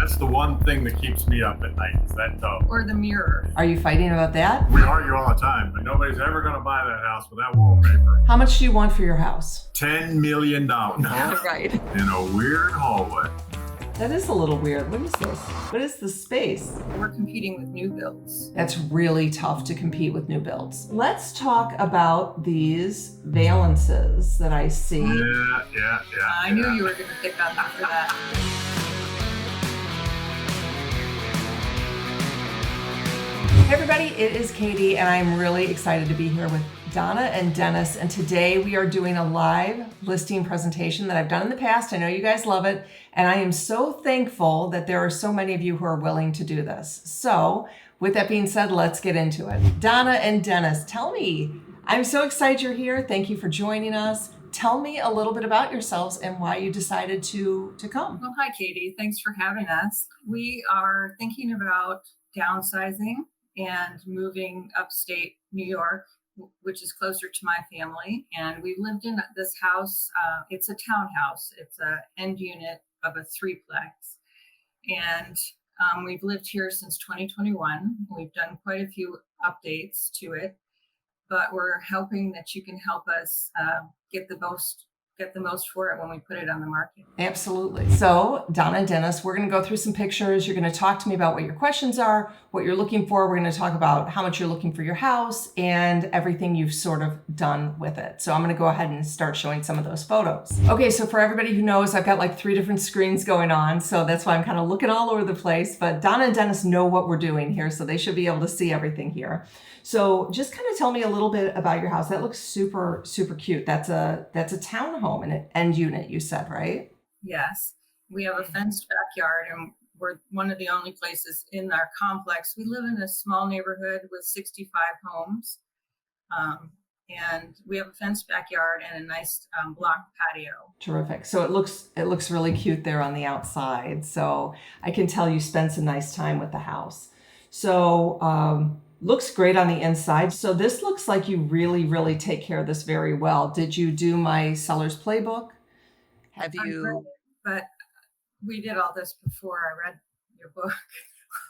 That's the one thing that keeps me up at night is that tub. Or the mirror. Are you fighting about that? We argue all the time, but nobody's ever going to buy that house with that wallpaper. How much do you want for your house? $10 million. Right. In a weird hallway. That is a little weird. What is this? What is the space? We're competing with new builds. That's really tough to compete with new builds. Let's talk about these Valances that I see. Yeah. I knew you were going to pick on me for that. Hey everybody, it is Kati and I'm really excited to be here with Donna and Dennis, and today we are doing a live listing presentation that I've done in the past. I know you guys love it, and I am so thankful that there are so many of you who are willing to do this. So with that being said, let's get into it. Donna and Dennis, tell me, I'm so excited you're here. Thank you for joining us. Tell me a little bit about yourselves and why you decided to come. Well, hi, Kati. Thanks for having us. We are thinking about downsizing and moving upstate New York, which is closer to my family. And we lived in this house. It's a townhouse. It's an end unit of a threeplex. And we've lived here since 2021. We've done quite a few updates to it, but we're hoping that you can help us get the most for it when we put it on the market. Absolutely. So Donna and Dennis, we're going to go through some pictures. You're going to talk to me about what your questions are, what you're looking for. We're going to talk about how much you're looking for your house and everything you've sort of done with it. So I'm going to go ahead and start showing some of those photos. Okay, so for everybody who knows, I've got like 3 different screens going on. So that's why I'm kind of looking all over the place. But Donna and Dennis know what we're doing here, so they should be able to see everything here. So just kind of tell me a little bit about your house. That looks super, super cute. That's a townhome and an end unit, you said, right? Yes. We have a fenced backyard, and we're one of the only places in our complex. We live in a small neighborhood with 65 homes. And we have a fenced backyard and a nice block patio. Terrific. So it looks really cute there on the outside. So I can tell you spent some nice time with the house. So looks great on the inside. So this looks like you really, really take care of this very well. Did you do my seller's playbook? Have you? But we did all this before I read your book.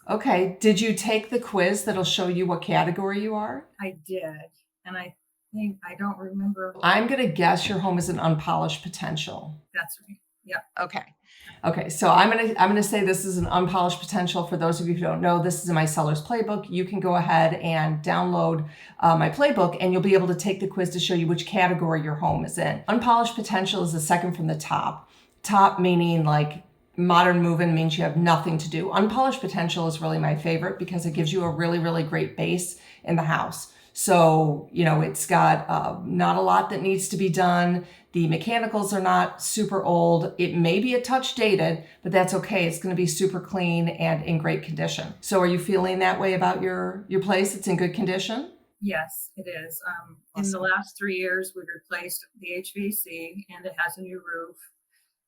Okay. Did you take the quiz that'll show you what category you are? I did. And I don't remember. I'm going to guess your home is an unpolished potential. That's right. Yep. Okay, so I'm gonna say this is an unpolished potential. For those of you who don't know, this is in my seller's playbook. You can go ahead and download my playbook, and you'll be able to take the quiz to show you which category your home is in. Unpolished potential is the second from the top. Top meaning like modern move-in means you have nothing to do. Unpolished potential is really my favorite because it gives you a really, really great base in the house. So, it's got not a lot that needs to be done. The mechanicals are not super old. It may be a touch dated, but that's okay. It's going to be super clean and in great condition. So are you feeling that way about your place? It's in good condition? Yes, it is. Awesome. In the last 3 years, we've replaced the HVAC and it has a new roof.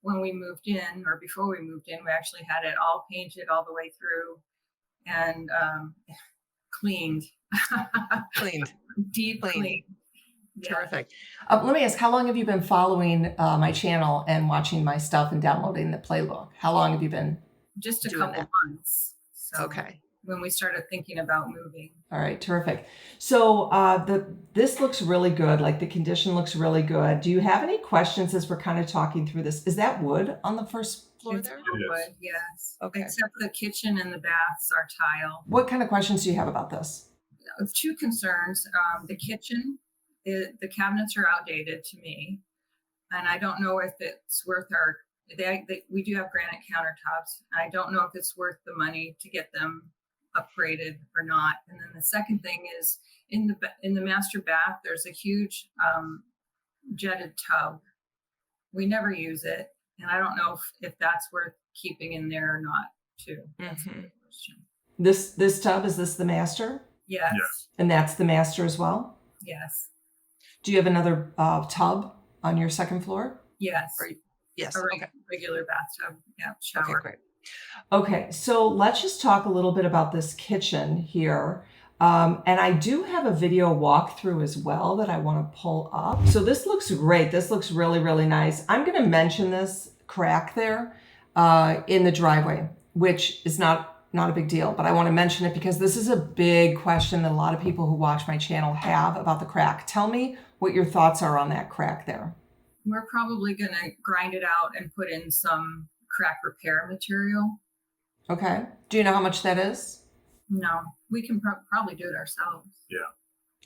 When we moved in, or before we moved in, we actually had it all painted all the way through and cleaned. Deep clean. Yeah. Terrific. Let me ask, how long have you been following my channel and watching my stuff and downloading the playbook? How long have you been? Just a couple months. So okay. When we started thinking about moving. All right, terrific. So this looks really good. Like the condition looks really good. Do you have any questions as we're kind of talking through this? Is that wood on the first floor it's there? Wood, yes. Okay. Except the kitchen and the baths are tile. What kind of questions do you have about this? 2 concerns. The kitchen, the cabinets are outdated to me, and I don't know if it's worth we do have granite countertops. I don't know if it's worth the money to get them upgraded or not. And then the second thing is in the master bath, there's a huge jetted tub. We never use it, and I don't know if that's worth keeping in there or not too. That's a good question. This tub, is this the master? Yes. And that's the master as well? Yes. Do you have another tub on your second floor? Yes. Yes. A regular bathtub. Yeah. Shower. Okay, great. Okay, so let's just talk a little bit about this kitchen here. And I do have a video walkthrough as well that I want to pull up. So this looks great. This looks really, really nice. I'm going to mention this crack there in the driveway. which is not a big deal, but I want to mention it because this is a big question that a lot of people who watch my channel have about the crack. Tell me what your thoughts are on that crack there. We're probably going to grind it out and put in some crack repair material. Okay. Do you know how much that is? No, we can probably do it ourselves. Yeah.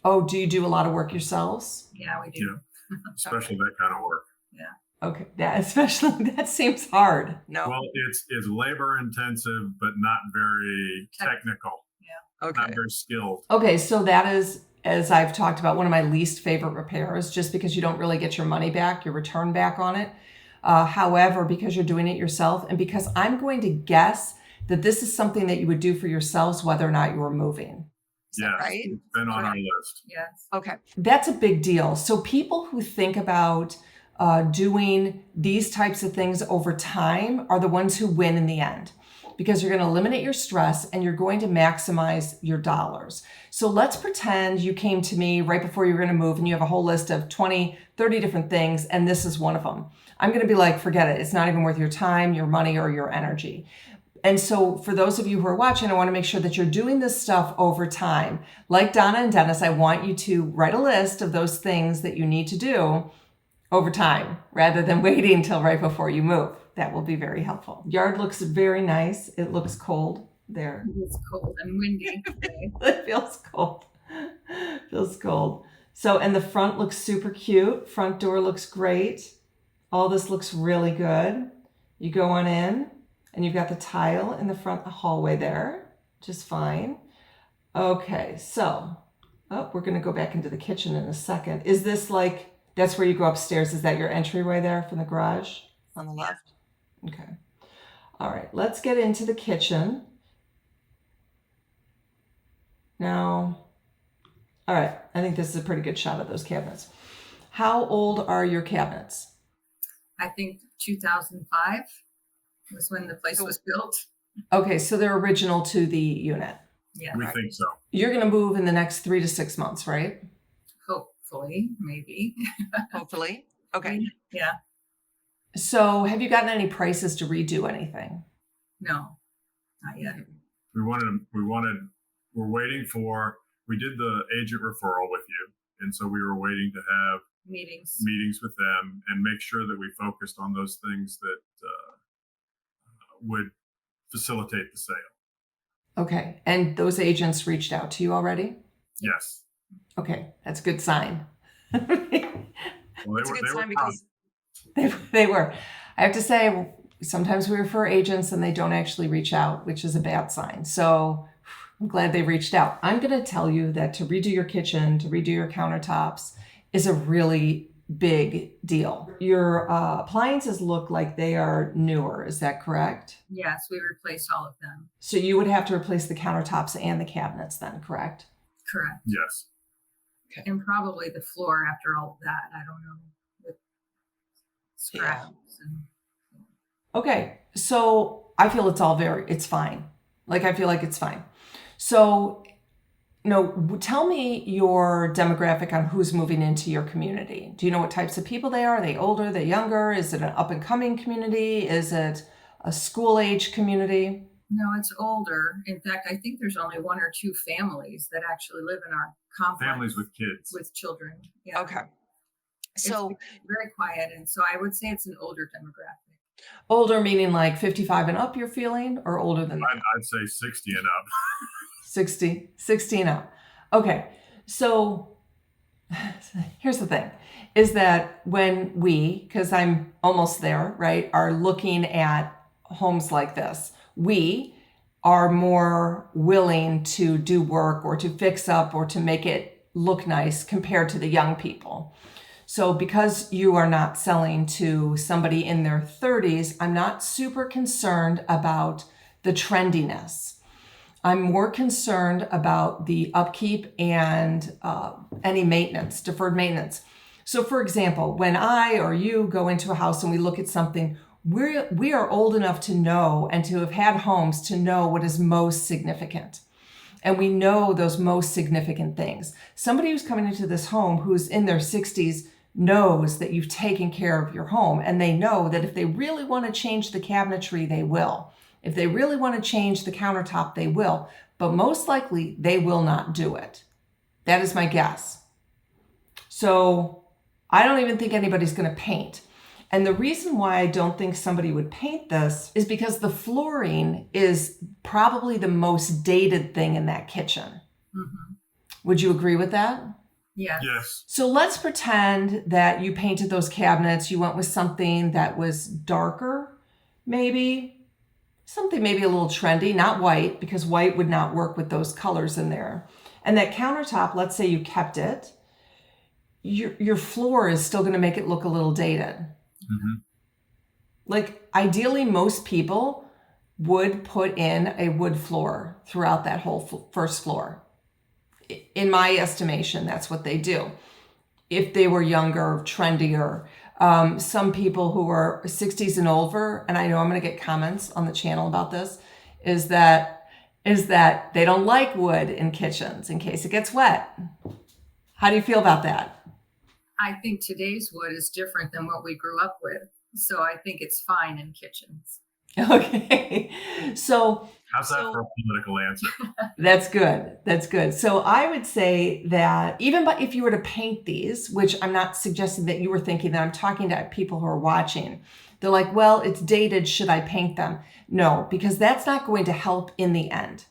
Oh, do you do a lot of work yourselves? Yeah, we do. Yeah. Especially that kind of work. Yeah. Okay. That seems hard. No. Well, it's labor intensive, but not very technical. Yeah. Okay. Not very skilled. Okay. So that is, as I've talked about, one of my least favorite repairs, just because you don't really get your money back, your return back on it. However, because you're doing it yourself, and because I'm going to guess that this is something that you would do for yourselves, whether or not you were moving. Yes, right? it's been on our list. Yes. Okay. That's a big deal. So people who think about doing these types of things over time are the ones who win in the end, because you're going to eliminate your stress and you're going to maximize your dollars. So let's pretend you came to me right before you were going to move and you have a whole list of 20, 30 different things, and this is one of them. I'm going to be like, forget it. It's not even worth your time, your money, or your energy. And so for those of you who are watching, I want to make sure that you're doing this stuff over time. Like Donna and Dennis, I want you to write a list of those things that you need to do over time, rather than waiting until right before you move. That will be very helpful. Yard looks very nice. It looks cold there. It's cold and windy today. It feels cold. Feels cold. So, and the front looks super cute. Front door looks great. All this looks really good. You go on in and you've got the tile in the front hallway there, just fine. Okay, so, we're going to go back into the kitchen in a second. Is this like, that's where you go upstairs? Is that your entryway there from the garage on the left? Okay. All right, let's get into the kitchen. Now, all right, I think this is a pretty good shot of those cabinets. How old are your cabinets? I think 2005 was when the place was built. Okay, so they're original to the unit. Yeah. We think so. You're going to move in the next 3 to 6 months, right? Hopefully, maybe. Hopefully. Okay. Yeah. So have you gotten any prices to redo anything? No, not yet. We're waiting for, we did the agent referral with you. And so we were waiting to have Meetings with them and make sure that we focused on those things that would facilitate the sale. Okay. And those agents reached out to you already? Yes. Okay. That's a good sign. Well, That's a good sign because they were. I have to say, sometimes we refer agents and they don't actually reach out, which is a bad sign. So I'm glad they reached out. I'm going to tell you that to redo your kitchen, to redo your countertops is a really big deal. Your appliances look like they are newer. Is that correct? Yes, we replaced all of them. So you would have to replace the countertops and the cabinets then, correct? Correct. Yes. Okay. And probably the floor after all of that. I don't know. With scraps and Okay. So I feel it's fine. Like, I feel like it's fine. So, tell me your demographic on who's moving into your community. Do you know what types of people they are? Are they older? Are they younger? Is it an up and coming community? Is it a school age community? No, it's older. In fact, I think there's only 1 or 2 families that actually live in our complex. Families with kids. With children. Yeah. Okay. So it's very quiet. And so I would say it's an older demographic. Older meaning like 55 and up you're feeling, or older than that? I'd say 60 and up. 60 and up. Okay. So here's the thing, is that when we, because I'm almost there, right, are looking at homes like this, we are more willing to do work or to fix up or to make it look nice compared to the young people. So because you are not selling to somebody in their 30s, I'm not super concerned about the trendiness. I'm more concerned about the upkeep and any maintenance, deferred maintenance. So for example, when I or you go into a house and we look at something, we are old enough to know and to have had homes to know what is most significant. And we know those most significant things. Somebody who's coming into this home who's in their 60s knows that you've taken care of your home, and they know that if they really want to change the cabinetry, they will. If they really want to change the countertop, they will. But most likely, they will not do it. That is my guess. So I don't even think anybody's going to paint. And the reason why I don't think somebody would paint this is because the flooring is probably the most dated thing in that kitchen. Mm-hmm. Would you agree with that? Yes. Yes. So let's pretend that you painted those cabinets. You went with something that was darker, maybe. Something maybe a little trendy, not white, because white would not work with those colors in there. And that countertop, let's say you kept it. Your floor is still going to make it look a little dated. Mm-hmm. Like ideally, most people would put in a wood floor throughout that whole first floor. In my estimation, that's what they do. If they were younger, trendier, some people who are 60s and over, and I know I'm going to get comments on the channel about this, is that they don't like wood in kitchens in case it gets wet. How do you feel about that? I think today's wood is different than what we grew up with. So I think it's fine in kitchens. Okay. So how's that for a political answer? That's good. That's good. So I would say that even if you were to paint these, which I'm not suggesting that you were thinking that, I'm talking to people who are watching. They're like, well, it's dated. Should I paint them? No, because that's not going to help in the end.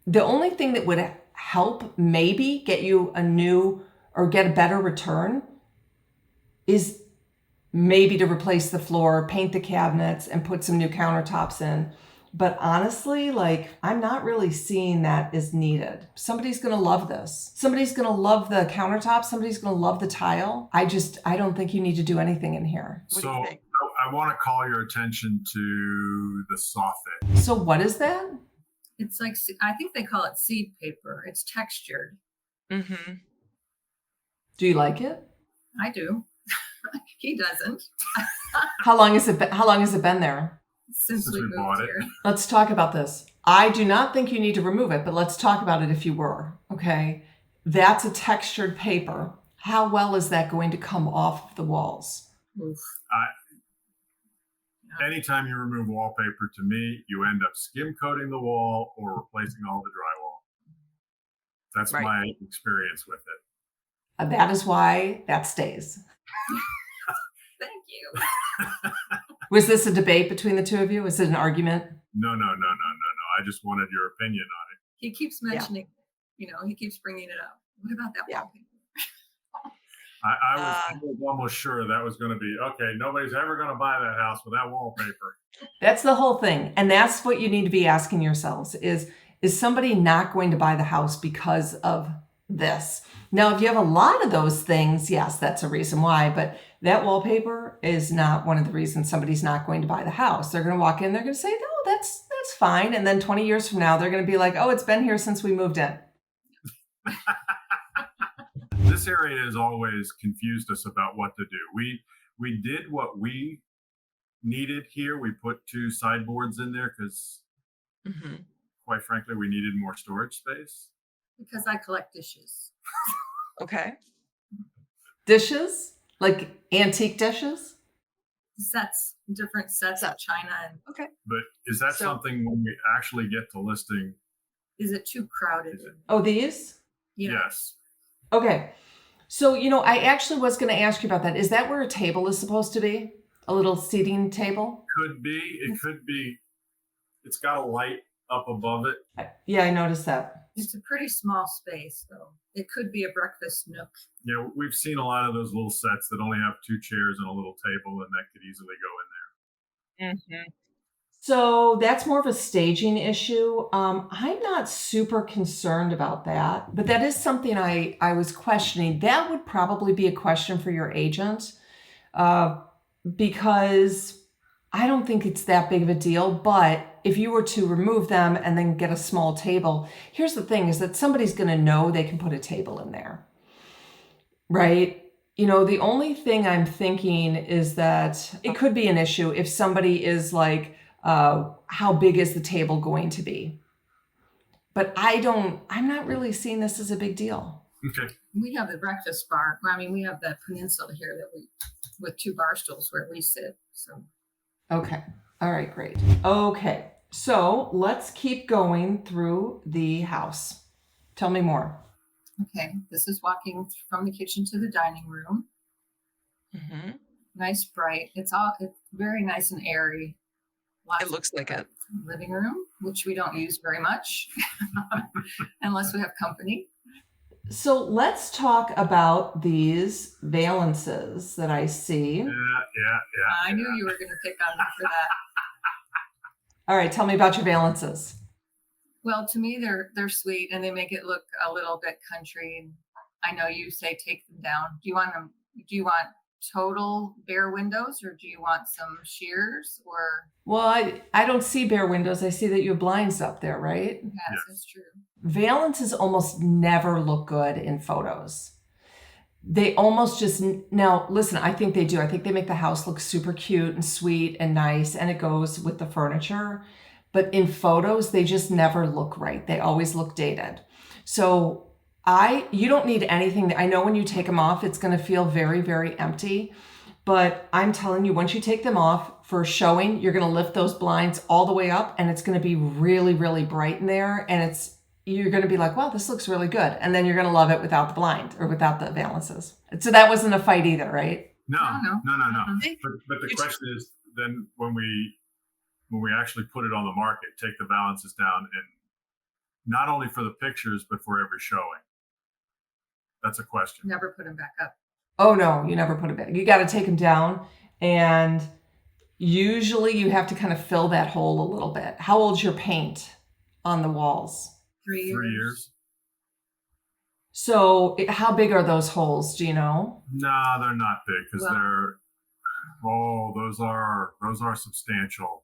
The only thing that would help maybe get you a new or get a better return is maybe to replace the floor, paint the cabinets, and put some new countertops in. But honestly, like, I'm not really seeing that as needed. Somebody's going to love this. Somebody's going to love the countertop. Somebody's going to love the tile. I don't think you need to do anything in here. So I want to call your attention to the soffit. So what is that? It's like, I think they call it seed paper. It's textured. Mm-hmm. Do you like it? I do. He doesn't. How long has it been there? Since we moved here. Let's talk about this. I do not think you need to remove it, but let's talk about it if you were. Okay. That's a textured paper. How well is that going to come off the walls? Oof. Anytime you remove wallpaper, to me, you end up skim coating the wall or replacing all the drywall. That's right. My experience with it. That is why that stays. Thank you. Was this a debate between the two of you? Was it an argument? No. I just wanted your opinion on it. He keeps mentioning, he keeps bringing it up. What about that wallpaper? I was almost sure that was going to be, okay, nobody's ever going to buy that house with that wallpaper. That's the whole thing. And that's what you need to be asking yourselves is somebody not going to buy the house because of this? Now, if you have a lot of those things, yes, that's a reason why. But that wallpaper is not one of the reasons somebody's not going to buy the house. They're going to walk in, they're going to say, no, that's fine. And then 20 years from now, they're going to be like, oh, it's been here since we moved in. This area has always confused us about what to do. We did what we needed here. We put 2 sideboards in there because, quite frankly, we needed more storage space. Because I collect dishes. Okay. Dishes? Like antique dishes? Different sets of china. Okay. But is that something when we actually get to listing? Is it too crowded? Oh, these? Yeah. Yes. Okay. So, I actually was going to ask you about that. Is that where a table is supposed to be? A little seating table? Could be. It could be. It's got a light up above it. Yeah, I noticed that. It's a pretty small space, though. It could be a breakfast nook. Yeah, we've seen a lot of those little sets that only have 2 chairs and a little table, and that could easily go in there. Mm-hmm. So that's more of a staging issue. I'm not super concerned about that, but that is something I was questioning. That would probably be a question for your agent because I don't think it's that big of a deal. But if you were to remove them and then get a small table, here's the thing is that somebody's going to know they can put a table in there, right? The only thing I'm thinking is that it could be an issue if somebody is like, how big is the table going to be? But I'm not really seeing this as a big deal. Okay. We have the breakfast bar. We have the peninsula here with 2 bar stools where we sit. So. Okay. All right, great. Okay. So let's keep going through the house. Tell me more. Okay, this is walking from the kitchen to the dining room. Mm-hmm. Nice, bright. It's very nice and airy. It looks like it. Living room, which we don't use very much unless we have company. So let's talk about these valances that I see. Yeah. I knew you were going to pick on me for that. All right, tell me about your valances. Well, to me, they're sweet and they make it look a little bit country. I know you say take them down. Do you want total bare windows, or do you want some shears? Or Well, I don't see bare windows. I see that you have blinds up there, right? yes, that's true. Valances almost never look good in photos. They almost just, now listen, I think they do. I think they make the house look super cute and sweet and nice, and it goes with the furniture. But in photos, they just never look right. They always look dated. So you don't need anything. I know when you take them off, it's going to feel very, very empty. But I'm telling you, once you take them off for showing, you're going to lift those blinds all the way up, and it's going to be really, really bright in there. And you're going to be like, wow, this looks really good. And then you're going to love it without the blind or without the valances. So that wasn't a fight either, right? No. Mm-hmm. But the question is then when we actually put it on the market, take the valances down, and not only for the pictures, but for every showing. That's a question. Never put them back up. Oh no, you never put it back. You got to take them down, and usually you have to kind of fill that hole a little bit. How old's your paint on the walls? 3 years. 3 years. So how big are those holes? Do you know? No, they're not big because those are substantial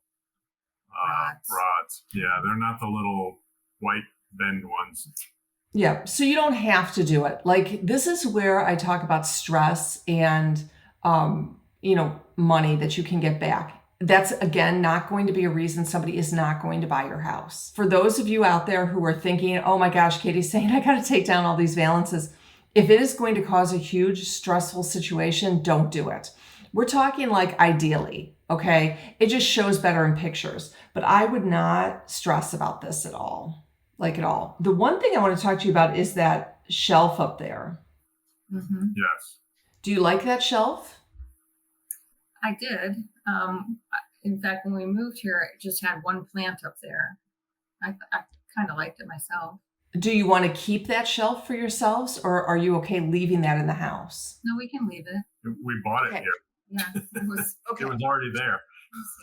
rods. Yeah, they're not the little white bend ones. Yeah, so you don't have to do it. Like, this is where I talk about stress and, money that you can get back. That's, again, not going to be a reason somebody is not going to buy your house. For those of you out there who are thinking, oh my gosh, Katie's saying I got to take down all these valances. If it is going to cause a huge stressful situation, don't do it. We're talking like ideally, okay? It just shows better in pictures. But I would not stress about this at all. Like at all. The one thing I want to talk to you about is that shelf up there. Mm-hmm. Yes. Do you like that shelf? I did. In fact, when we moved here, it just had one plant up there. I kind of liked it myself. Do you want to keep that shelf for yourselves, or are you okay leaving that in the house? No, we can leave it. We bought it here. Yeah, it was Okay. It was already there.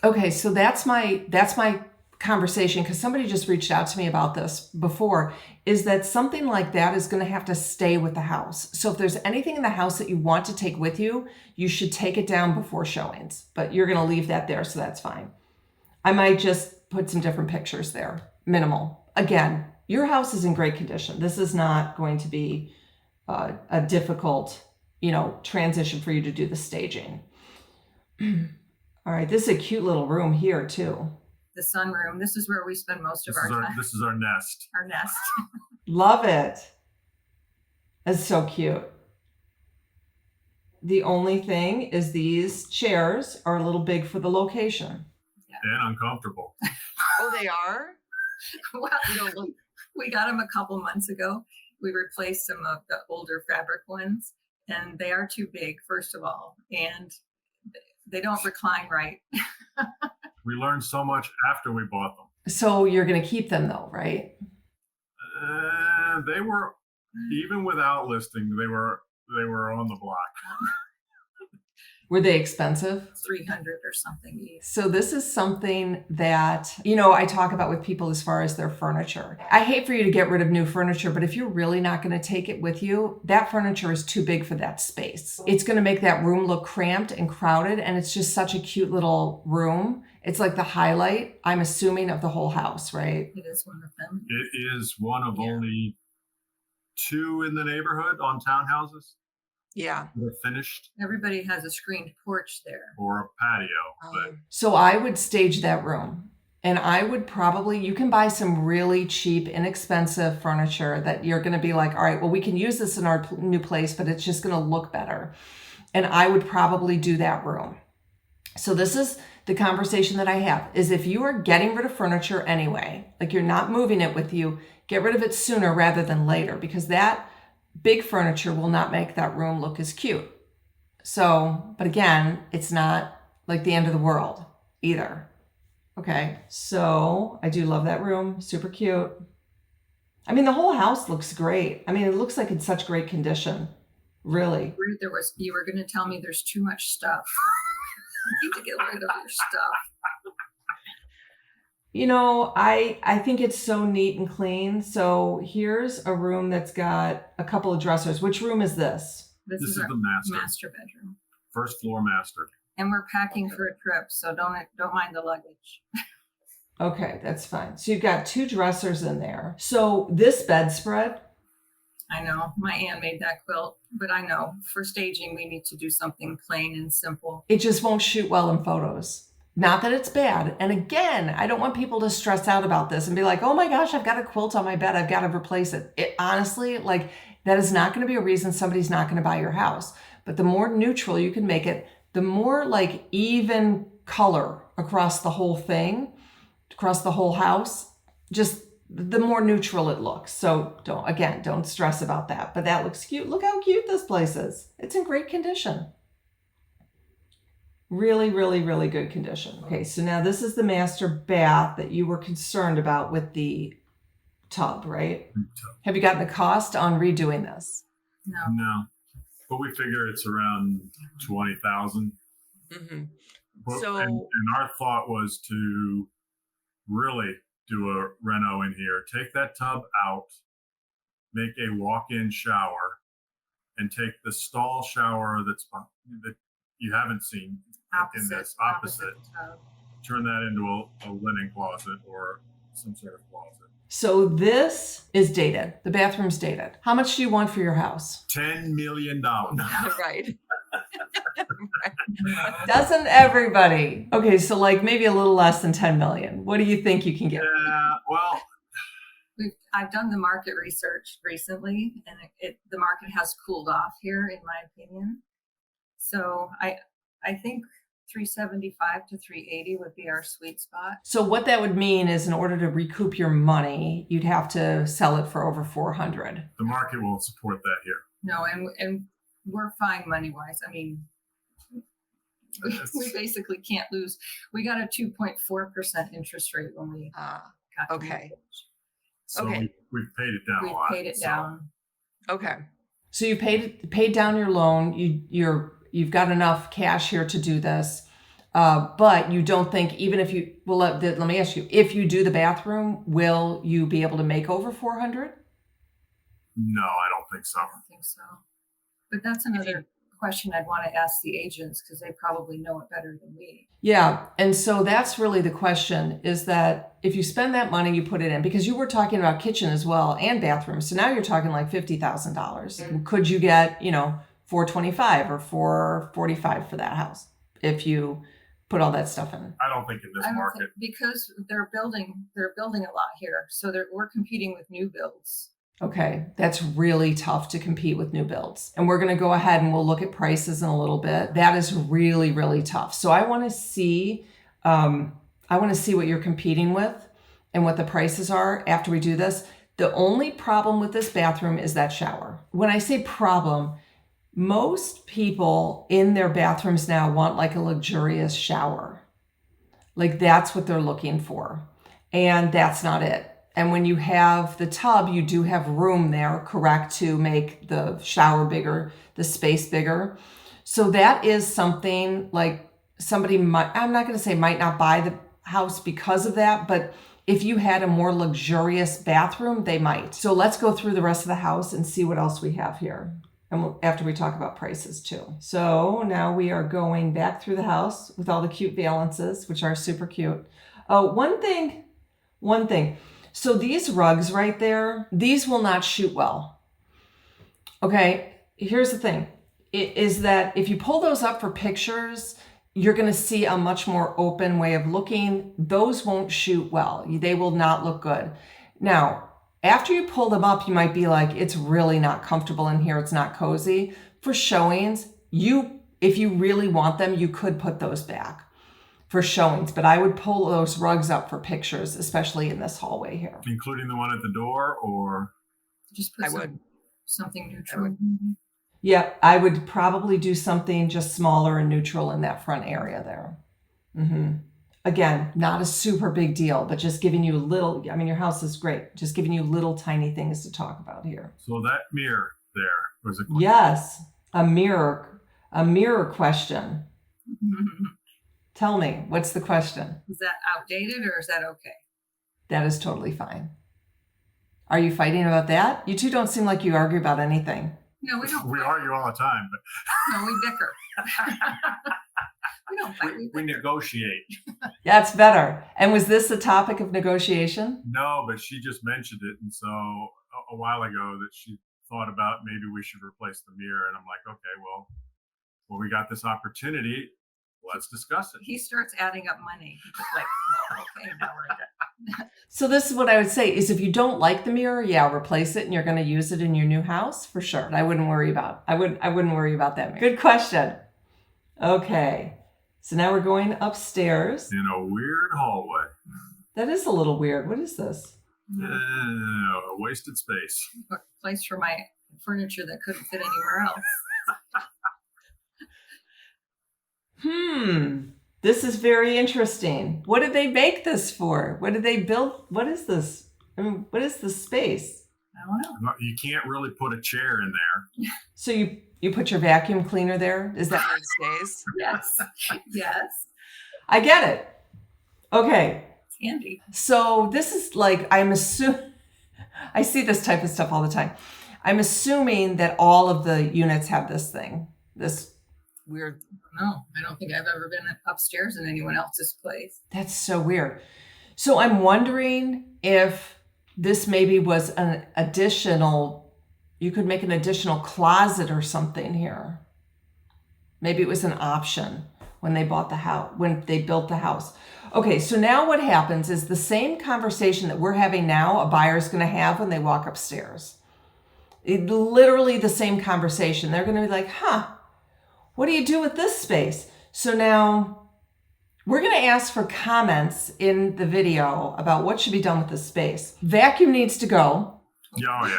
Okay, so that's my conversation, because somebody just reached out to me about this before, is that something like that is going to have to stay with the house. So if there's anything in the house that you want to take with you, you should take it down before showings, but you're going to leave that there, so that's fine. I might just put some different pictures there, minimal. Again, your house is in great condition. This is not going to be a difficult, transition for you to do the staging. All right, this is a cute little room here too. the sunroom. This is where we spend most of our time. This is our nest. Our nest. Love it. That's so cute. The only thing is these chairs are a little big for the location. And uncomfortable. Oh, they are? Well, we got them a couple months ago. We replaced some of the older fabric ones, and they are too big, first of all, and they don't recline right. We learned so much after we bought them. So you're going to keep them though, right? They were, even without listing, they were on the block. Were they expensive? 300 or something each. So this is something that, I talk about with people as far as their furniture. I hate for you to get rid of new furniture, but if you're really not going to take it with you, that furniture is too big for that space. It's going to make that room look cramped and crowded, and it's just such a cute little room. It's like the highlight, I'm assuming, of the whole house, right? It is one of them. It is one of only 2 in the neighborhood on townhouses. Yeah. They're finished. Everybody has a screened porch there. Or a patio. But So I would stage that room, and I would probably, you can buy some really cheap, inexpensive furniture that you're going to be like, all right, well, we can use this in our new place, but it's just going to look better. And I would probably do that room. So this is the conversation that I have, is if you are getting rid of furniture anyway, like you're not moving it with you, get rid of it sooner rather than later, because that big furniture will not make that room look as cute. So, but again, it's not like the end of the world either. Okay, so I do love that room, super cute. I mean, the whole house looks great. I mean, it looks like it's such great condition, really. You were going to tell me there's too much stuff. You need to get rid of your stuff. You know, I think it's so neat and clean. So here's a room that's got a couple of dressers. Which room is this? This is the master bedroom. First floor master. And we're packing for a trip, so don't mind the luggage. Okay, that's fine. So you've got 2 dressers in there. So this bedspread. I know my aunt made that quilt, but I know for staging, we need to do something plain and simple. It just won't shoot well in photos. Not that it's bad. And again, I don't want people to stress out about this and be like, oh my gosh, I've got a quilt on my bed, I've got to replace it. Honestly, like that is not going to be a reason somebody's not going to buy your house. But the more neutral you can make it, the more like even color across the whole thing, across the whole house, just the more neutral it looks. So don't stress about that. But that looks cute. Look how cute this place is. It's in great condition. Really, really, really good condition. Okay, so now this is the master bath that you were concerned about with the tub, right? Have you gotten the cost on redoing this? No. But we figure it's around 20,000. So, and our thought was to really do a reno in here. Take that tub out, make a walk-in shower, and take the stall shower that you haven't seen in this opposite. Turn that into a linen closet or some sort of closet. So this is dated. The bathroom's dated. How much do you want for your house? $10 million. Right. Doesn't everybody? Okay, so like maybe a little less than 10 million. What do you think you can get? Well, I've done the market research recently, and the market has cooled off here, in my opinion. So I think 375 to 380 would be our sweet spot. So what that would mean is, in order to recoup your money, you'd have to sell it for over 400. The market won't support that here. No, and we're fine money wise. I mean, we basically can't lose. We got a 2.4% interest rate when we got okay. So we've paid it down a lot. We've paid it down. Okay. So you paid down your loan. You've got enough cash here to do this, but you don't think, even if you, well, let me ask you, if you do the bathroom, will you be able to make over 400? No, I don't think so. I don't think so. But that's another question I'd want to ask the agents, because they probably know it better than we. Yeah. And so that's really the question, is that if you spend that money, you put it in, because you were talking about kitchen as well and bathroom. So now you're talking like $50,000. Mm-hmm. Could you get, $425 or $445 for that house if you put all that stuff in? I don't think in this market, because they're building a lot here, so we're competing with new builds. Okay, that's really tough to compete with new builds. And we're going to go ahead and we'll look at prices in a little bit. That is really, really tough. So I want to see what you're competing with and what the prices are after we do this. The only problem with this bathroom is that shower. When I say problem, most people in their bathrooms now want like a luxurious shower. Like that's what they're looking for. And that's not it. And when you have the tub, you do have room there, correct, to make the shower bigger, the space bigger. So that is something like somebody might, I'm not going to say might not buy the house because of that, but if you had a more luxurious bathroom, they might. So let's go through the rest of the house and see what else we have here. And after we talk about prices too. So now we are going back through the house with all the cute Valances, which are super cute. Oh, one thing. So these rugs right there, these will not shoot well. Okay, here's the thing. Is that if you pull those up for pictures, you're going to see a much more open way of looking. Those won't shoot well. They will not look good. Now, after you pull them up, you might be like, it's really not comfortable in here. It's not cozy. For showings, you if you really want them, you could put those back for showings, but I would pull those rugs up for pictures, especially in this hallway here. Including the one at the door, or Just put something neutral. Yeah, I would probably do something just smaller and neutral in that front area there. Again, not a super big deal, but just giving you a little, I mean, your house is great. Just giving you little tiny things to talk about here. so that mirror there was a Yes, a mirror question. Tell me, what's the question? Is that outdated or is that okay? That is totally fine. Are you fighting about that? You two don't seem like you argue about anything. No, we don't. We argue all the time, but No, we bicker. We don't fight. we negotiate. That's better. And was this a topic of negotiation? No, but she just mentioned it, and so a while ago that she thought about maybe we should replace the mirror, and I'm like, okay, well, we got this opportunity. Let's discuss it. He starts adding up money. He's like, well, okay, now we're done. So this is what I would say is if you don't like the mirror, yeah, replace it and you're going to use it in your new house for sure. I wouldn't worry about that. Good question. Okay. So now we're going upstairs. In a weird hallway. That is a little weird. What is this? A wasted space. A place for my furniture that couldn't fit anywhere else. This is very interesting. What did they make this for? What did they build? What is this? I mean, what is this space? I don't know. You can't really put a chair in there. So you put your vacuum cleaner there? Is that where it stays? Yes. Yes. I get it. Okay. It's handy. So this is like, I see this type of stuff all the time. I'm assuming that all of the units have this thing, this weird. No, I don't think I've ever been upstairs in anyone else's place. That's so weird. So I'm wondering if this maybe was an additional, you could make an additional closet or something here. Maybe it was an option when they bought the house, when they built the house. Okay, so now what happens is the same conversation that we're having now, a buyer's going to have when they walk upstairs. Literally the same conversation. They're going to be like, what do you do with this space? So now we're going to ask for comments in the video about what should be done with this space. Vacuum needs to go. Oh yeah.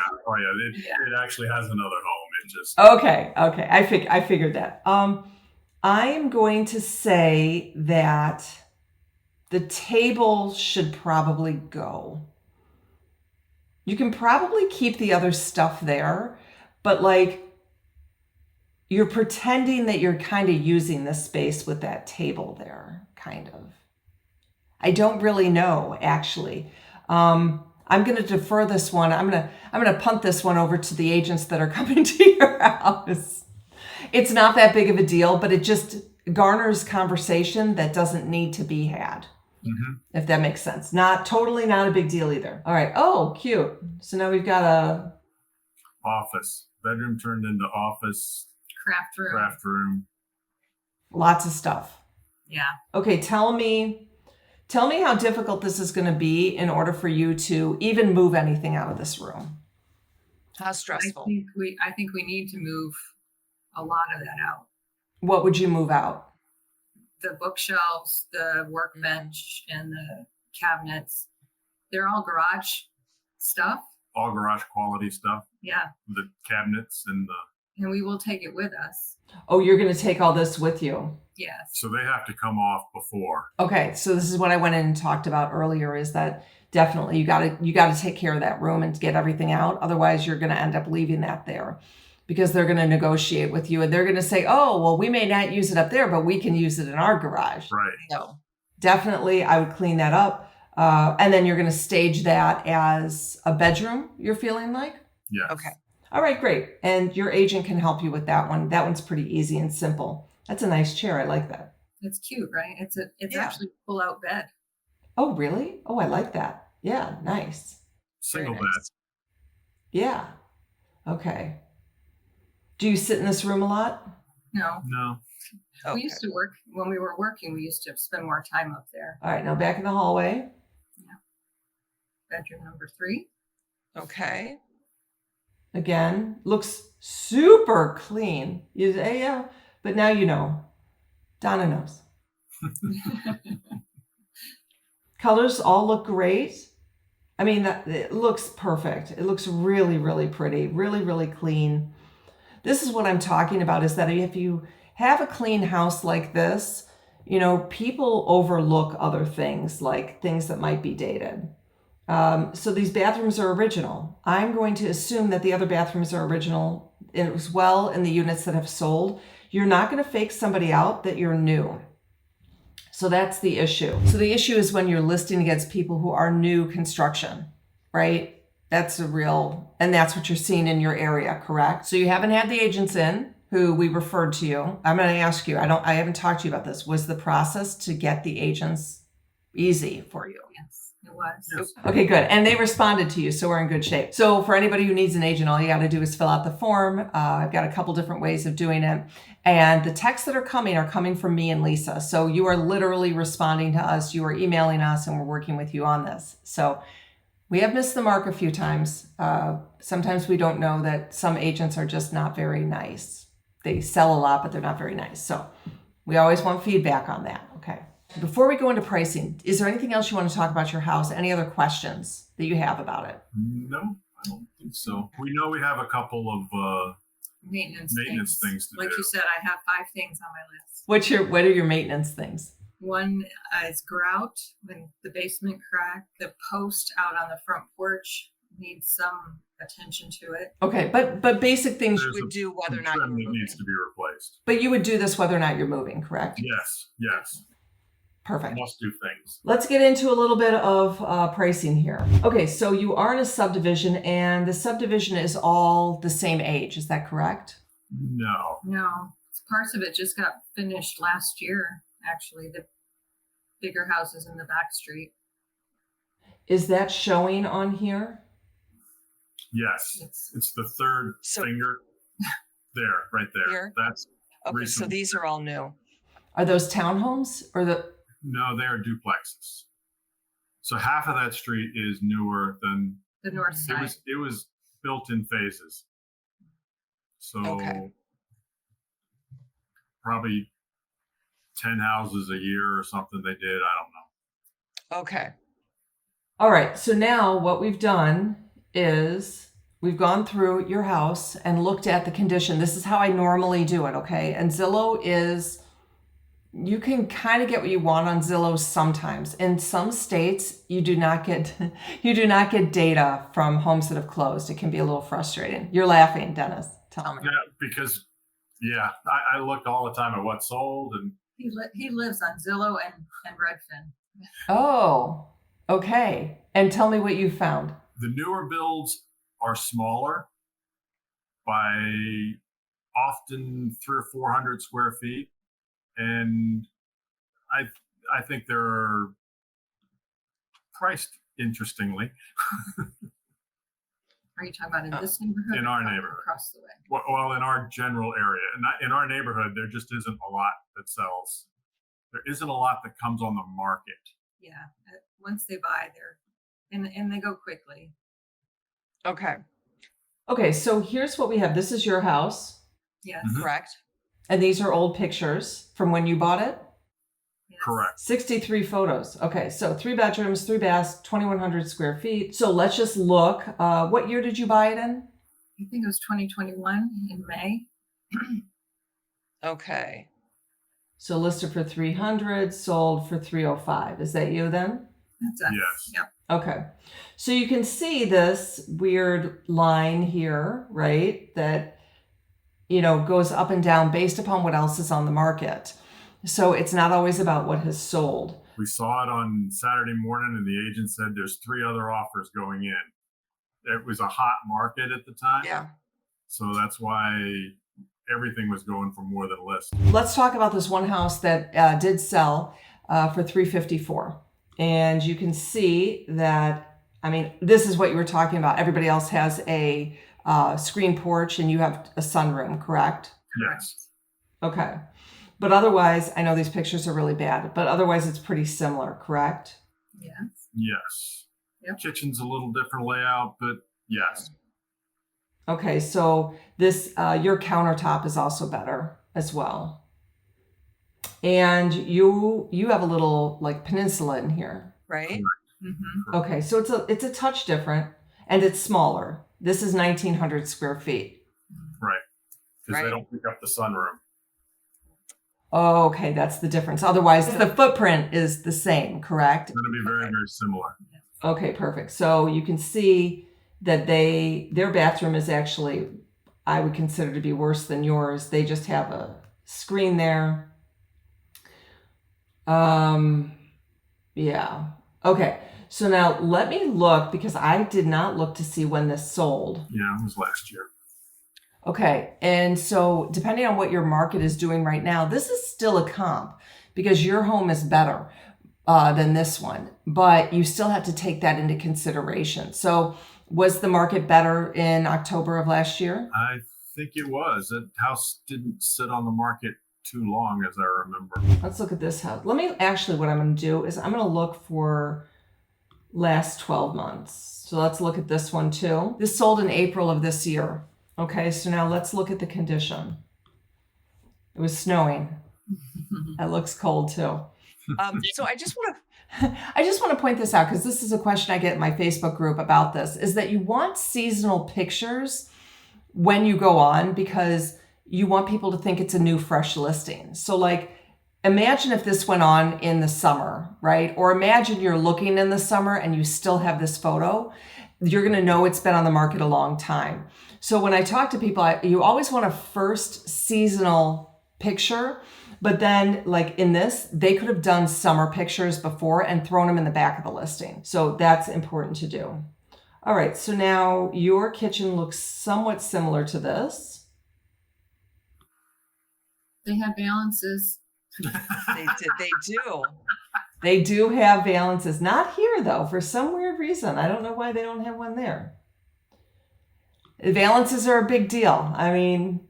It actually has another home. It just Okay. I figured that. I am going to say that the table should probably go. You can probably keep the other stuff there, but like you're pretending that you're kind of using the space with that table there, kind of. I don't really know, actually. I'm going to defer this one. I'm going to punt this one over to the agents that are coming to your house. It's not that big of a deal, but it just garners conversation that doesn't need to be had. If that makes sense. Not a big deal either. All right. Oh, cute. So now we've got a office. Bedroom turned into office. Craft room. Lots of stuff. Yeah. Okay, tell me how difficult this is going to be in order for you to even move anything out of this room. How stressful? I think we need to move a lot of that out. What would you move out? The bookshelves, the workbench, and the cabinets. They're all garage stuff. All garage quality stuff. Yeah. The cabinets and we will take it with us. Oh, you're going to take all this with you? Yes. So they have to come off before. Okay, so this is what I went in and talked about earlier, is that definitely you got to take care of that room and get everything out. Otherwise, you're going to end up leaving that there because they're going to negotiate with you and they're going to say, oh, well, we may not use it up there, but we can use it in our garage. Right. So definitely I would clean that up. And then you're going to stage that as a bedroom, you're feeling like? Yeah. Okay. All right, great. And your agent can help you with that one. That one's pretty easy and simple. That's a nice chair. I like that. It's cute, right? It's actually a pull-out bed. Oh, really? Oh, I like that. Yeah, nice. Single bed. Yeah. Okay. Do you sit in this room a lot? No. Okay. We used to work, when we were working, we used to spend more time up there. All right, now back in the hallway. Yeah. Bedroom number 3. Okay. Again, looks super clean. Yeah, But now you know. Donna knows. Colors all look great. I mean, it looks perfect. It looks really, really pretty, really, really clean. This is what I'm talking about, is that if you have a clean house like this, you know, people overlook other things, like things that might be dated. So these bathrooms are original. I'm going to assume that the other bathrooms are original as well in the units that have sold. You're not going to fake somebody out that you're new. So that's the issue. So the issue is when you're listing against people who are new construction, right? That's and that's what you're seeing in your area, correct? So you haven't had the agents in who we referred to you. I'm going to ask you, I haven't talked to you about this. Was the process to get the agents easy for you? Yes, it was. Yes. Okay, good. And they responded to you, so we're in good shape. So for anybody who needs an agent, all you got to do is fill out the form. I've got a couple different ways of doing it. And the texts that are coming from me and Lisa. So you are literally responding to us. You are emailing us, and we're working with you on this. So we have missed the mark a few times. Sometimes we don't know that some agents are just not very nice. They sell a lot, but they're not very nice. So we always want feedback on that. Okay. Before we go into pricing, is there anything else you want to talk about your house? Any other questions that you have about it? No, I don't think so. We know we have a couple of Maintenance things to do. Like you said, I have 5 things on my list. What are your maintenance things? One is grout, when the basement cracked. The post out on the front porch needs some attention to it. Okay, but basic things There's you would do whether or not trim you're that moving. needs to be replaced. But you would do this whether or not you're moving, correct? Yes. Perfect. Must do things. Let's get into a little bit of pricing here. Okay, so you are in a subdivision, and the subdivision is all the same age. Is that correct? No. Parts of it just got finished last year, actually. The bigger houses in the back street. Is that showing on here? Yes. It's the third finger. There, right there. Here? That's okay. recent. So these are all new. Are those townhomes or the? No, they are duplexes. So half of that street is newer than the north side. It was built in phases. So probably 10 houses a year or something they did. I don't know. Okay. All right. So now what we've done is we've gone through your house and looked at the condition. This is how I normally do it. Okay. And Zillow you can kind of get what you want on Zillow sometimes. In some states, you do not get data from homes that have closed. It can be a little frustrating. You're laughing, Dennis. Tell me. Yeah, because I look all the time at what's sold, and he lives on Zillow and Redfin. Oh, okay. And tell me what you found. The newer builds are smaller by often 300 or 400 square feet. And I think they're priced interestingly. Are you talking about in this neighborhood? In our neighborhood. Across the way. Well, in our general area. And in our neighborhood, there just isn't a lot that sells. There isn't a lot that comes on the market. Yeah. Once they buy, and they go quickly. Okay, so here's what we have. This is your house. Yes. Mm-hmm. Correct. And these are old pictures from when you bought it? Yes. Correct. 63 photos. Okay, so 3 bedrooms, 3 baths, 2,100 square feet. So let's just look. What year did you buy it in? I think it was 2021 in May. Okay. So listed for 300, sold for 305. Is that you then? That's us. Yes. Yep. Okay. So you can see this weird line here, right? That goes up and down based upon what else is on the market. So it's not always about what has sold. We saw it on Saturday morning, and the agent said there's 3 other offers going in. It was a hot market at the time. Yeah. So that's why everything was going for more than a list. Let's talk about this one house that did sell for $354. And you can see that, this is what you were talking about. Everybody else has a screen porch, and you have a sunroom, correct? Yes. Okay. But otherwise, I know these pictures are really bad, but otherwise it's pretty similar, correct? Yes. Yep. Kitchen's a little different layout, but yes. Okay, so this your countertop is also better. as well. And you have a little like peninsula in here, right? Mm-hmm. Okay, so it's a touch different and it's smaller. This is 1,900 square feet. Right. Because Right. they don't pick up the sunroom. Oh, okay, that's the difference. Otherwise, the footprint is the same, correct? It's going to be very, very similar. Okay, perfect. So you can see that their bathroom is actually, I would consider to be worse than yours. They just have a screen there. Yeah. Okay. So now let me look because I did not look to see when this sold. Yeah, it was last year. Okay. And so depending on what your market is doing right now, this is still a comp because your home is better than this one, but you still have to take that into consideration. So was the market better in October of last year? I think it was. That house didn't sit on the market too long, as I remember. Let's look at this house. Let me actually, what I'm going to do is I'm going to look for last 12 months. So let's look at this one too. This sold in April of this year. Okay, so now let's look at the condition. It was snowing. That looks cold too. So I just want to point this out because this is a question I get in my Facebook group about this, is that you want seasonal pictures when you go on because you want people to think it's a new fresh listing. So like imagine if this went on in the summer, right? Or imagine you're looking in the summer and you still have this photo. You're going to know it's been on the market a long time. So when I talk to people, you always want a first seasonal picture, but then like in this, they could have done summer pictures before and thrown them in the back of the listing. So that's important to do. All right, so now your kitchen looks somewhat similar to this. They have Valances. They do. They do have Valances. Not here though, for some weird reason. I don't know why they don't have one there. Valances are a big deal. I mean,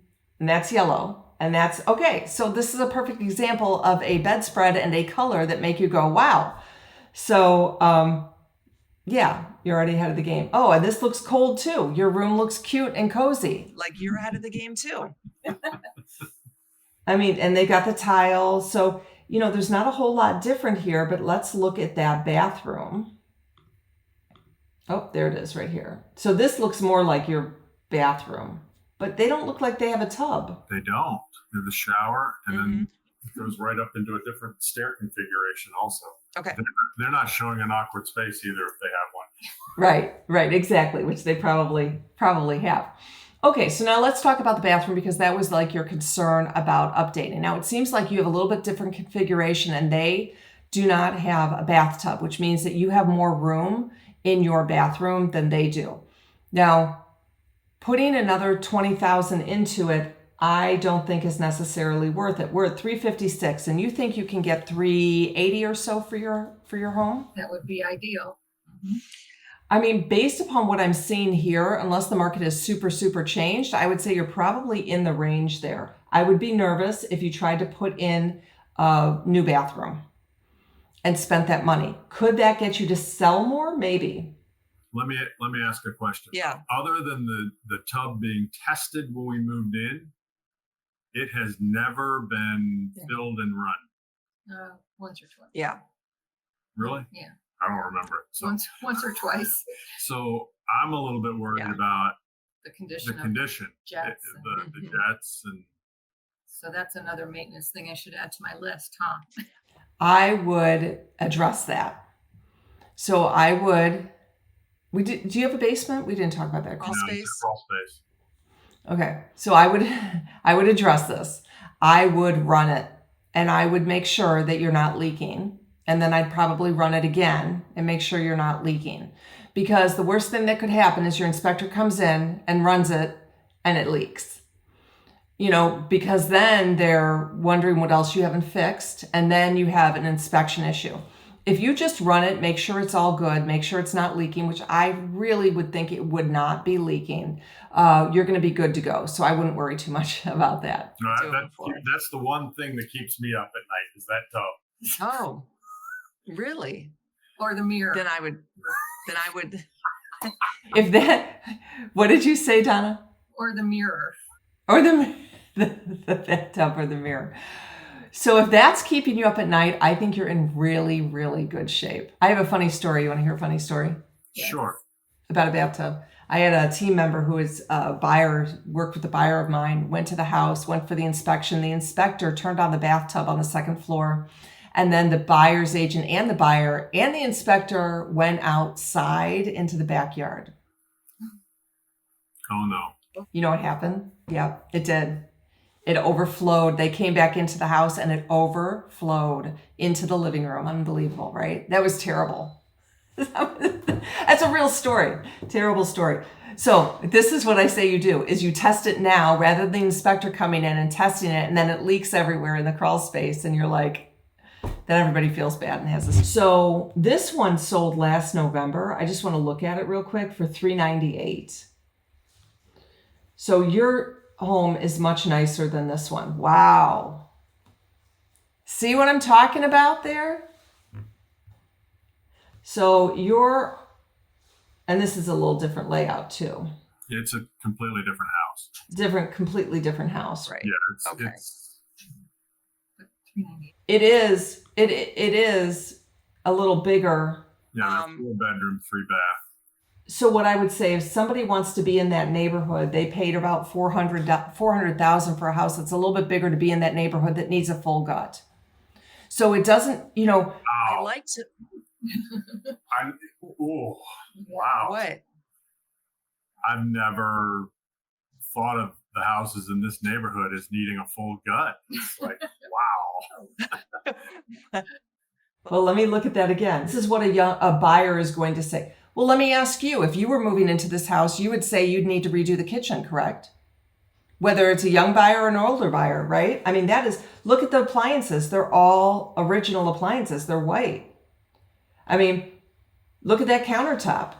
and that's yellow. And that's okay. So this is a perfect example of a bedspread and a color that make you go, wow. So, yeah, you're already ahead of the game. Oh, and this looks cold too. Your room looks cute and cozy. Like you're ahead of the game too. I mean, and they got the tile. So, you know, there's not a whole lot different here, but let's look at that bathroom. Oh, there it is right here. So this looks more like your bathroom, but they don't look like they have a tub. They don't. They have the shower, and then it goes right up into a different stair configuration also. Okay. They're not showing an awkward space either if they have one. Right, exactly, which they probably have. Okay, so now let's talk about the bathroom because that was like your concern about updating. Now it seems like you have a little bit different configuration and they do not have a bathtub, which means that you have more room in your bathroom than they do. Now, putting another $20,000 into it, I don't think is necessarily worth it. We're at $356, and you think you can get $380 or so for your home? That would be ideal. Mm-hmm. I mean, based upon what I'm seeing here, unless the market is super, super changed, I would say you're probably in the range there. I would be nervous if you tried to put in a new bathroom and spent that money. Could that get you to sell more? Maybe. Let me ask a question. Yeah. Other than the tub being tested when we moved in, it has never been filled and run. Once or twice. Yeah. Really? Yeah. I don't remember it. So, once or twice. So I'm a little bit worried about the condition. Jets. The jets and. So that's another maintenance thing I should add to my list, huh? I would address that. So I would. Do you have a basement? We didn't talk about that. Crawl space. Okay. So I would address this. I would run it and I would make sure that you're not leaking. And then I'd probably run it again and make sure you're not leaking. Because the worst thing that could happen is your inspector comes in and runs it and it leaks. You know, because then they're wondering what else you haven't fixed. And then you have an inspection issue. If you just run it, make sure it's all good, make sure it's not leaking, which I really would think it would not be leaking, you're going to be good to go. So I wouldn't worry too much about that. No, that's the one thing that keeps me up at night is that tub. Oh, really? Or the mirror. Then I would. If that, what did you say, Donna? Or the mirror. Or the the bathtub or the mirror. So if that's keeping you up at night, I think you're in really, really good shape. I have a funny story. You want to hear a funny story? Sure. About a bathtub. I had a team member who is a buyer, worked with a buyer of mine, went to the house, went for the inspection. The inspector turned on the bathtub on the second floor. And then the buyer's agent and the buyer and the inspector went outside into the backyard. Oh, no. You know what happened? Yeah, it did. It overflowed. They came back into the house and it overflowed into the living room. Unbelievable, right? That was terrible. That's a real story. Terrible story. So this is what I say you do, is you test it now rather than the inspector coming in and testing it, and then it leaks everywhere in the crawl space and you're like, then everybody feels bad and has this. So this one sold last November. I just want to look at it real quick for $398. So your home is much nicer than this one. Wow. See what I'm talking about there? So and this is a little different layout too. It's a completely different house. Completely different house, right? Yeah, Okay. $398. It is a little bigger. Yeah, 4 bedroom, 3 bath. So what I would say, if somebody wants to be in that neighborhood, they paid about $400,000 for a house that's a little bit bigger to be in that neighborhood that needs a full gut. So it doesn't, Wow. I like to. Oh, wow. What? I've never thought of the houses in this neighborhood as needing a full gut. It's like, wow. Well, let me look at that again. This is what a buyer is going to say. Well, let me ask you, if you were moving into this house, you would say you'd need to redo the kitchen, correct? Whether it's a young buyer or an older buyer, right? I mean, look at the appliances. They're all original appliances. They're white. I mean, look at that countertop.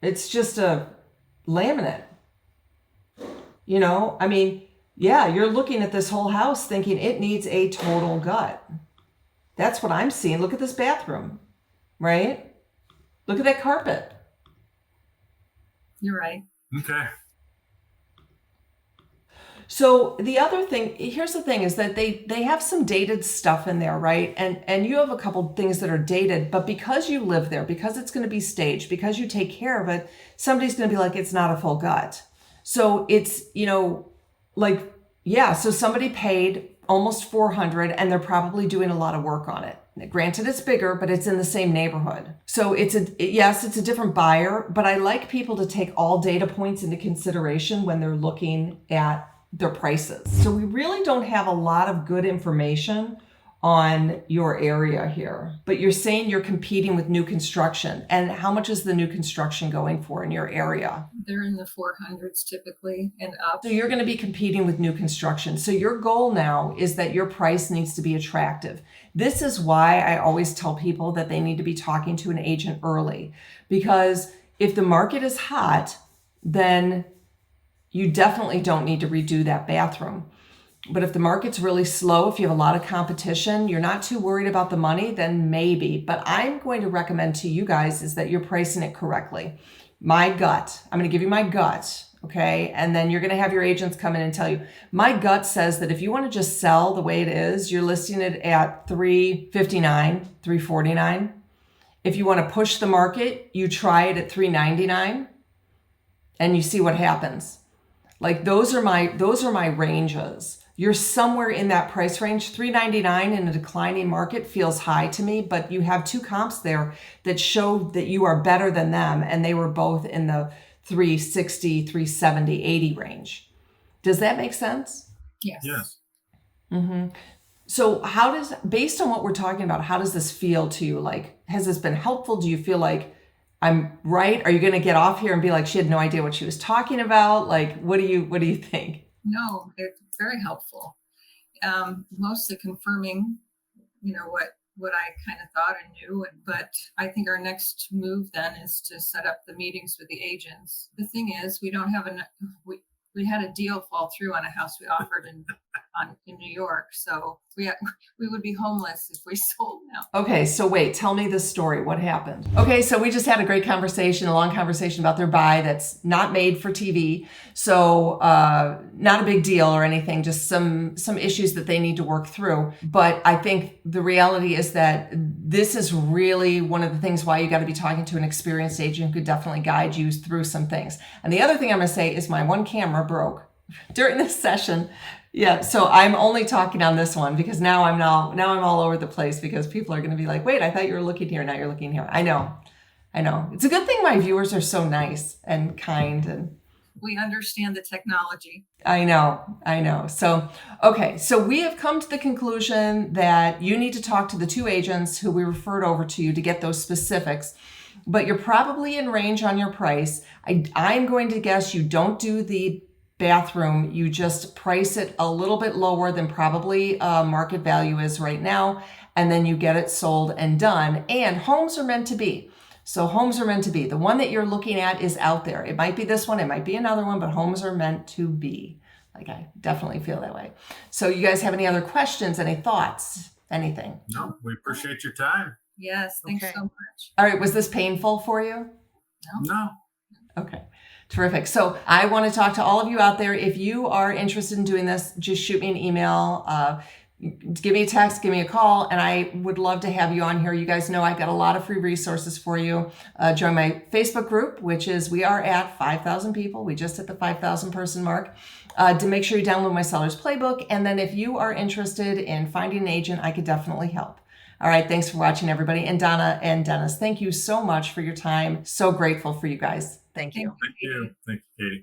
It's just a laminate. I mean, yeah, you're looking at this whole house thinking it needs a total gut. That's what I'm seeing. Look at this bathroom, right? Look at that carpet. You're right. Okay. So the other thing, here's the thing, is that they have some dated stuff in there, right? And you have a couple things that are dated, but because you live there, because it's going to be staged, because you take care of it, somebody's going to be like, it's not a full gut. So it's, so somebody paid almost $400 and they're probably doing a lot of work on it. Granted, it's bigger, but it's in the same neighborhood. So it's a different buyer, but I like people to take all data points into consideration when they're looking at their prices. So we really don't have a lot of good information on your area here, but you're saying you're competing with new construction. And how much is the new construction going for in your area? They're in the 400s typically and up. So you're going to be competing with new construction. So your goal now is that your price needs to be attractive. This is why I always tell people that they need to be talking to an agent early, because if the market is hot, then you definitely don't need to redo that bathroom. But if the market's really slow, if you have a lot of competition, you're not too worried about the money, then maybe. But I'm going to recommend to you guys is that you're pricing it correctly. My gut, I'm going to give you my gut, okay? And then you're going to have your agents come in and tell you, my gut says that if you want to just sell the way it is, you're listing it at $359, $349. If you want to push the market, you try it at $399 and you see what happens. Like those are my ranges. You're somewhere in that price range. $399 in a declining market feels high to me, but you have two comps there that show that you are better than them, and they were both in the $360, $370, $80 range. Does that make sense? Yes. Yes. Mm-hmm. So based on what we're talking about, how does this feel to you? Like, has this been helpful? Do you feel like I'm right? Are you going to get off here and be like, she had no idea what she was talking about? Like, what do you think? No, it's very helpful. Mostly confirming, what I kind of thought and knew. But I think our next move then is to set up the meetings with the agents. The thing is, we don't have enough. We had a deal fall through on a house we offered in in New York. So we would be homeless if we sold now. Okay, so wait, tell me the story. What happened? Okay, so we just had a great conversation, a long conversation about their buy that's not made for TV. So not a big deal or anything, just some issues that they need to work through. But I think the reality is that this is really one of the things why you got to be talking to an experienced agent who could definitely guide you through some things. And the other thing I'm going to say is my one camera broke during this session. Yeah, so I'm only talking on this one because now I'm all over the place because people are going to be like, wait, I thought you were looking here, now you're looking here. I know. It's a good thing my viewers are so nice and kind, and we understand the technology. I know. So, okay, so we have come to the conclusion that you need to talk to the two agents who we referred over to you to get those specifics, but you're probably in range on your price. I'm going to guess you don't do the bathroom, you just price it a little bit lower than probably market value is right now, and then you get it sold and done. And homes are meant to be. So homes are meant to be. The one that you're looking at is out there. It might be this one, it might be another one, but homes are meant to be. Like, I definitely feel that way. So you guys have any other questions, any thoughts, anything? No, we appreciate your time. Yes, thanks so much. All right, was this painful for you? No. Okay. Terrific. So I want to talk to all of you out there. If you are interested in doing this, just shoot me an email, give me a text, give me a call, and I would love to have you on here. You guys know I've got a lot of free resources for you. Join my Facebook group, which is, we are at 5,000 people. We just hit the 5,000 person mark. To make sure you download my seller's playbook. And then if you are interested in finding an agent, I could definitely help. All right. Thanks for watching, everybody. And Donna and Dennis, thank you so much for your time. So grateful for you guys. Thank you. Thank you. Thank you, Katie.